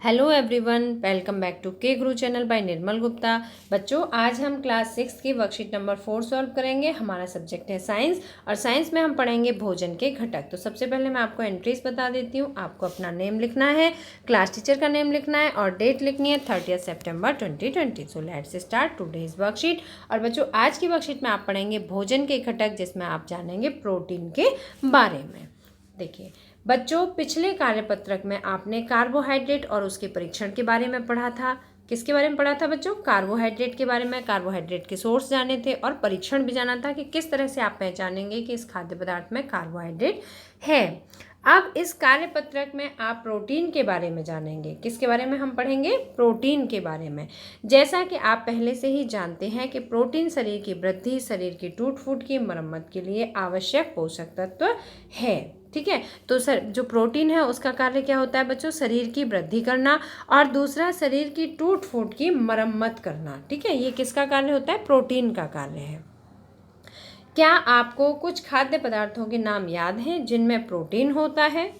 Hello everyone, welcome back to K Guru channel bye निर्मल गुप्ता। बच्चों, आज हम क्लास 6 की वर्कशीट नंबर 4 सॉल्व करेंगे। हमारा सब्जेक्ट है साइंस और साइंस में हम पढ़ेंगे भोजन के घटक। तो सबसे पहले मैं आपको एंट्रीज बता देती हूँ। आपको अपना नेम लिखना है, क्लास टीचर का नेम लिखना है और डेट लिखनी है 30 सितंबर 2020। So let's start today's worksheet. और बच्चों, आज की वर्कशीट में आप पढ़ेंगे भोजन के घटक, जिसमें आप जानेंगे प्रोटीन के बारे में। देखिए बच्चों, पिछले कार्यपत्रक में आपने कार्बोहाइड्रेट और उसके परीक्षण के बारे में पढ़ा था। किसके बारे में पढ़ा था बच्चों? कार्बोहाइड्रेट के बारे में। कार्बोहाइड्रेट के सोर्स जाने थे और परीक्षण भी जाना था कि किस तरह से आप पहचानेंगे कि इस खाद्य पदार्थ में कार्बोहाइड्रेट है। अब इस कार्यपत्रक में आप प्रोटीन के बारे में जानेंगे। किसके बारे में हम पढ़ेंगे? प्रोटीन के बारे में। जैसा कि आप पहले से ही जानते हैं कि प्रोटीन शरीर की वृद्धि, शरीर की टूट फूट की मरम्मत के लिए आवश्यक पोषक तत्व है। ठीक है, तो सर जो प्रोटीन है उसका कार्य क्या होता है बच्चों? शरीर की वृद्धि करना और दूसरा शरीर की टूट फूट की मरम्मत करना। ठीक है, ये किसका कार्य होता है? प्रोटीन का कार्य है। क्या आपको कुछ खाद्य पदार्थों के नाम याद हैं जिनमें प्रोटीन होता है?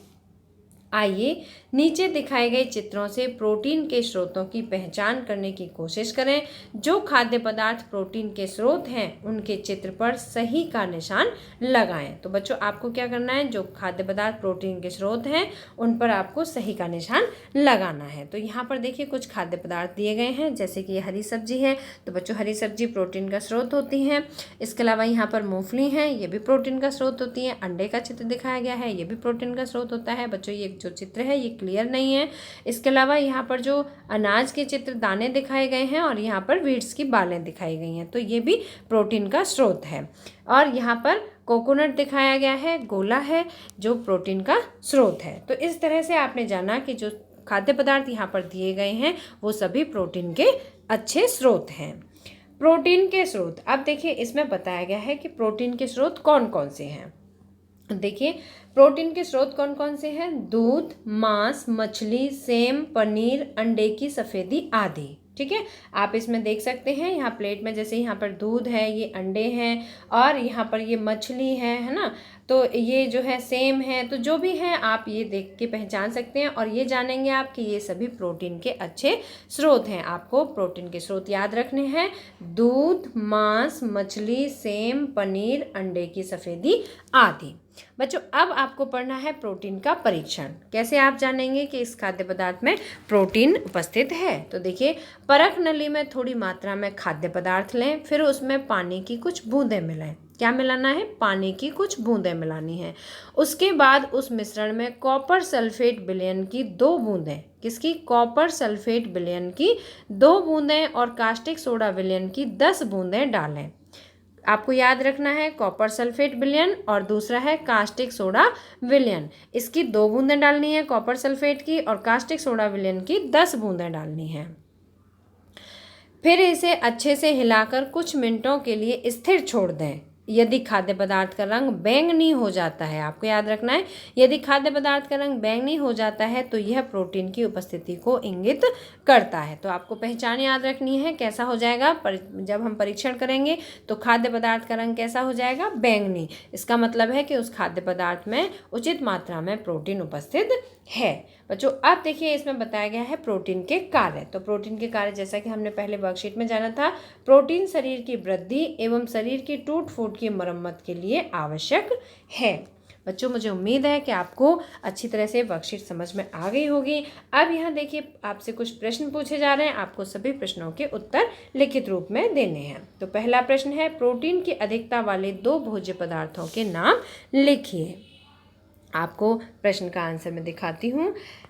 आइए नीचे दिखाए गए चित्रों से प्रोटीन के स्रोतों की पहचान करने की कोशिश करें। जो खाद्य पदार्थ प्रोटीन के स्रोत हैं उनके चित्र पर सही का निशान लगाएं। तो बच्चों, आपको क्या करना है? जो खाद्य पदार्थ प्रोटीन के स्रोत हैं उन पर आपको सही का निशान लगाना है। तो यहाँ पर देखिए कुछ खाद्य पदार्थ दिए गए हैं, जैसे कि ये हरी सब्जी है। तो बच्चों, हरी सब्जी प्रोटीन का स्रोत होती है। इसके अलावा यहाँ पर मूंगफली है, ये भी प्रोटीन का स्रोत होती है। अंडे का चित्र दिखाया गया है, ये भी प्रोटीन का स्रोत होता है। बच्चों, ये जो चित्र है ये क्लियर नहीं है। इसके अलावा यहाँ पर जो अनाज के चित्र दाने दिखाए गए हैं और यहाँ पर वीट्स की बालें दिखाई गई हैं, तो ये भी प्रोटीन का स्रोत है। और यहाँ पर कोकोनट दिखाया गया है, गोला है, जो प्रोटीन का स्रोत है। तो इस तरह से आपने जाना कि जो खाद्य पदार्थ यहाँ पर दिए गए हैं वो सभी प्रोटीन के अच्छे स्रोत हैं। प्रोटीन के स्रोत, अब देखिए इसमें बताया गया है कि प्रोटीन के स्रोत कौन कौन से हैं। देखिए प्रोटीन के स्रोत कौन कौन से हैं? दूध, मांस, मछली, सेम, पनीर, अंडे की सफ़ेदी आदि। ठीक है, आप इसमें देख सकते हैं यहाँ प्लेट में, जैसे यहाँ पर दूध है, ये अंडे हैं और यहाँ पर ये मछली है ना। तो ये जो है सेम है। तो जो भी है आप ये देख के पहचान सकते हैं और ये जानेंगे आप कि ये सभी प्रोटीन के अच्छे स्रोत हैं। आपको प्रोटीन के स्रोत याद रखने हैं: दूध, मांस, मछली, सेम, पनीर, अंडे की सफ़ेदी आदि। बच्चों, अब आपको पढ़ना है प्रोटीन का परीक्षण। कैसे आप जानेंगे कि इस खाद्य पदार्थ में प्रोटीन उपस्थित है? तो देखिए, परख नली में थोड़ी मात्रा में खाद्य पदार्थ लें, फिर उसमें पानी की कुछ बूंदें मिलाएं। क्या मिलाना है? पानी की कुछ बूंदें मिलानी है। उसके बाद उस मिश्रण में कॉपर सल्फेट विलयन की 2 बूंदें, किसकी? कॉपर सल्फेट विलयन की 2 बूंदें और कास्टिक सोडा विलयन की 10 बूंदें डालें। आपको याद रखना है कॉपर सल्फेट विलयन और दूसरा है कास्टिक सोडा विलयन। इसकी 2 बूंदें डालनी है कॉपर सल्फेट की, और कास्टिक सोडा विलयन की 10 बूंदें डालनी है। फिर इसे अच्छे से हिलाकर कुछ मिनटों के लिए स्थिर छोड़ दें। यदि खाद्य पदार्थ का रंग बैंगनी हो जाता है, आपको याद रखना है, यदि खाद्य पदार्थ का रंग बैंगनी हो जाता है तो यह प्रोटीन की उपस्थिति को इंगित करता है। तो आपको पहचान याद रखनी है कैसा हो जाएगा जब हम परीक्षण करेंगे तो खाद्य पदार्थ का रंग कैसा हो जाएगा? बैंगनी। इसका मतलब है कि उस खाद्य पदार्थ में उचित मात्रा में प्रोटीन उपस्थित है। बच्चों, अब देखिए इसमें बताया गया है प्रोटीन के कार्य। तो प्रोटीन के कार्य, जैसा कि हमने पहले वर्कशीट में जाना था, प्रोटीन शरीर की वृद्धि एवं शरीर की टूट फूट की मरम्मत के लिए आवश्यक है। बच्चों, मुझे उम्मीद है कि आपको अच्छी तरह से वर्कशीट समझ में आ गई होगी। अब यहाँ देखिए आपसे कुछ प्रश्न पूछे जा रहे हैं, आपको सभी प्रश्नों के उत्तर लिखित रूप में देने हैं। तो पहला प्रश्न है, प्रोटीन की अधिकता वाले 2 भोज्य पदार्थों के नाम लिखिए। आपको प्रश्न का आंसर मैं दिखाती हूँ।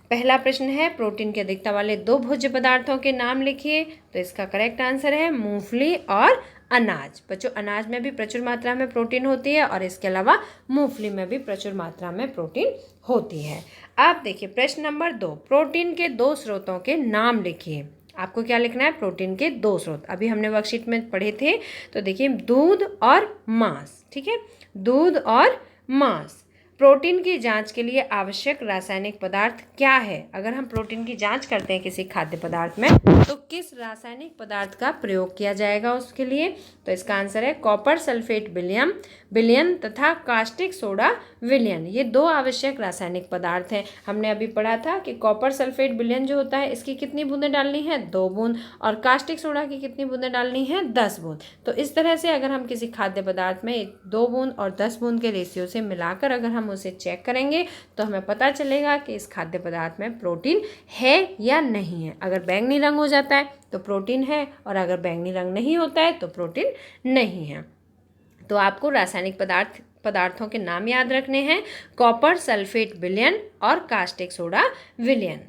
पहला प्रश्न है, प्रोटीन की अधिकता वाले 2 भोज्य पदार्थों के नाम लिखिए। तो इसका करेक्ट आंसर है मूंगफली और अनाज। बच्चों, अनाज में भी प्रचुर मात्रा में प्रोटीन होती है और इसके अलावा मूंगफली में भी प्रचुर मात्रा में प्रोटीन होती है। अब देखिए प्रश्न नंबर 2, प्रोटीन के 2 स्रोतों के नाम लिखिए। आपको क्या लिखना है? प्रोटीन के 2 स्रोत अभी हमने वर्कशीट में पढ़े थे। तो देखिए दूध और मांस। ठीक है, दूध और मांस। प्रोटीन की जांच के लिए आवश्यक रासायनिक पदार्थ क्या है? अगर हम प्रोटीन की जांच करते हैं किसी खाद्य पदार्थ में तो किस रासायनिक पदार्थ का प्रयोग किया जाएगा उसके लिए? तो इसका आंसर है कॉपर सल्फेट विलयन तथा कास्टिक सोडा विलयन। ये 2 आवश्यक रासायनिक पदार्थ हैं। हमने अभी पढ़ा था कि कॉपर सल्फेट विलयन जो होता है इसकी कितनी बूंदें डालनी है? 2 बूंद। और कास्टिक सोडा की कितनी बूंदें डालनी है? 10 बूंद। तो इस तरह से अगर हम किसी खाद्य पदार्थ में 2 बूंद और 10 बूंद के रेशियो से मिलाकर अगर हम उसे चेक करेंगे तो हमें पता चलेगा कि इस खाद्य पदार्थ में प्रोटीन है या नहीं है। अगर बैंगनी रंग हो जाता है तो प्रोटीन है और अगर बैंगनी रंग नहीं होता है तो प्रोटीन नहीं है। तो आपको रासायनिक पदार्थों के नाम याद रखने हैं, कॉपर सल्फेट विलयन और कास्टिक सोडा विलयन।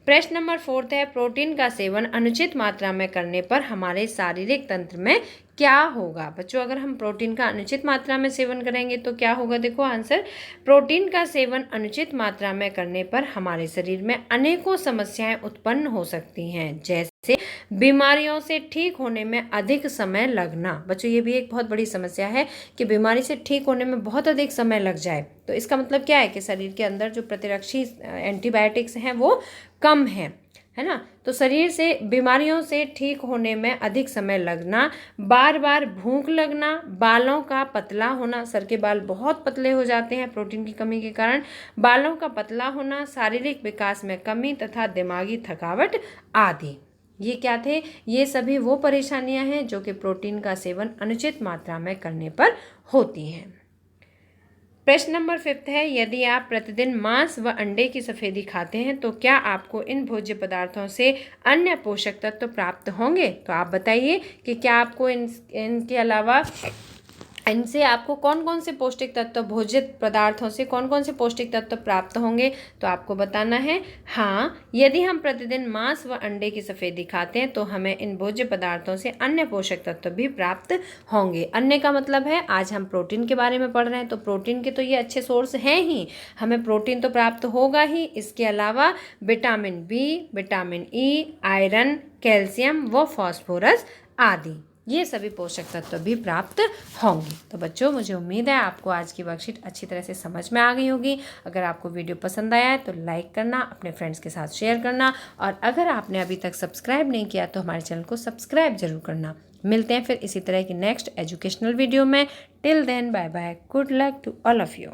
प्रश्न नंबर 4 है, प्रोटीन का सेवन अनुचित मात्रा में करने पर हमारे शारीरिक तंत्र में क्या होगा? बच्चों, अगर हम प्रोटीन का अनुचित मात्रा में सेवन करेंगे तो क्या होगा? देखो आंसर, प्रोटीन का सेवन अनुचित मात्रा में करने पर हमारे शरीर में अनेकों समस्याएं उत्पन्न हो सकती हैं, जैसे बीमारियों से ठीक होने में अधिक समय लगना। बच्चों, ये भी एक बहुत बड़ी समस्या है कि बीमारी से ठीक होने में बहुत अधिक समय लग जाए। तो इसका मतलब क्या है कि शरीर के अंदर जो प्रतिरक्षी एंटीबायोटिक्स हैं वो कम है ना। तो शरीर से बीमारियों से ठीक होने में अधिक समय लगना, बार बार भूख लगना, बालों का पतला होना, सर के बाल बहुत पतले हो जाते हैं प्रोटीन की कमी के कारण, बालों का पतला होना, शारीरिक विकास में कमी तथा दिमागी थकावट आदि। ये क्या थे? ये सभी वो परेशानियां हैं जो कि प्रोटीन का सेवन अनुचित मात्रा में करने पर होती हैं। प्रश्न नंबर 5 है, यदि आप प्रतिदिन मांस व अंडे की सफेदी खाते हैं तो क्या आपको इन भोज्य पदार्थों से अन्य पोषक तत्व प्राप्त होंगे? तो आप बताइए कि क्या आपको इनके अलावा इनसे आपको कौन कौन से पौष्टिक तत्व, भोज्य पदार्थों से कौन कौन से पौष्टिक तत्व प्राप्त होंगे? तो आपको बताना है हाँ, यदि हम प्रतिदिन मांस व अंडे की सफेदी खाते हैं तो हमें इन भोज्य पदार्थों से अन्य पोषक तत्व भी प्राप्त होंगे। अन्य का मतलब है, आज हम प्रोटीन के बारे में पढ़ रहे हैं तो प्रोटीन के तो ये अच्छे सोर्स हैं ही, हमें प्रोटीन तो प्राप्त होगा ही। इसके अलावा vitamin B, vitamin E, iron, calcium व फॉस्फोरस आदि, ये सभी पोषक तत्व भी प्राप्त होंगे। तो बच्चों, मुझे उम्मीद है आपको आज की वर्कशीट अच्छी तरह से समझ में आ गई होगी। अगर आपको वीडियो पसंद आया है तो लाइक करना, अपने फ्रेंड्स के साथ शेयर करना, और अगर आपने अभी तक सब्सक्राइब नहीं किया तो हमारे चैनल को सब्सक्राइब जरूर करना। मिलते हैं फिर इसी तरह की नेक्स्ट एजुकेशनल वीडियो में। Till then, bye bye, good luck to all of you.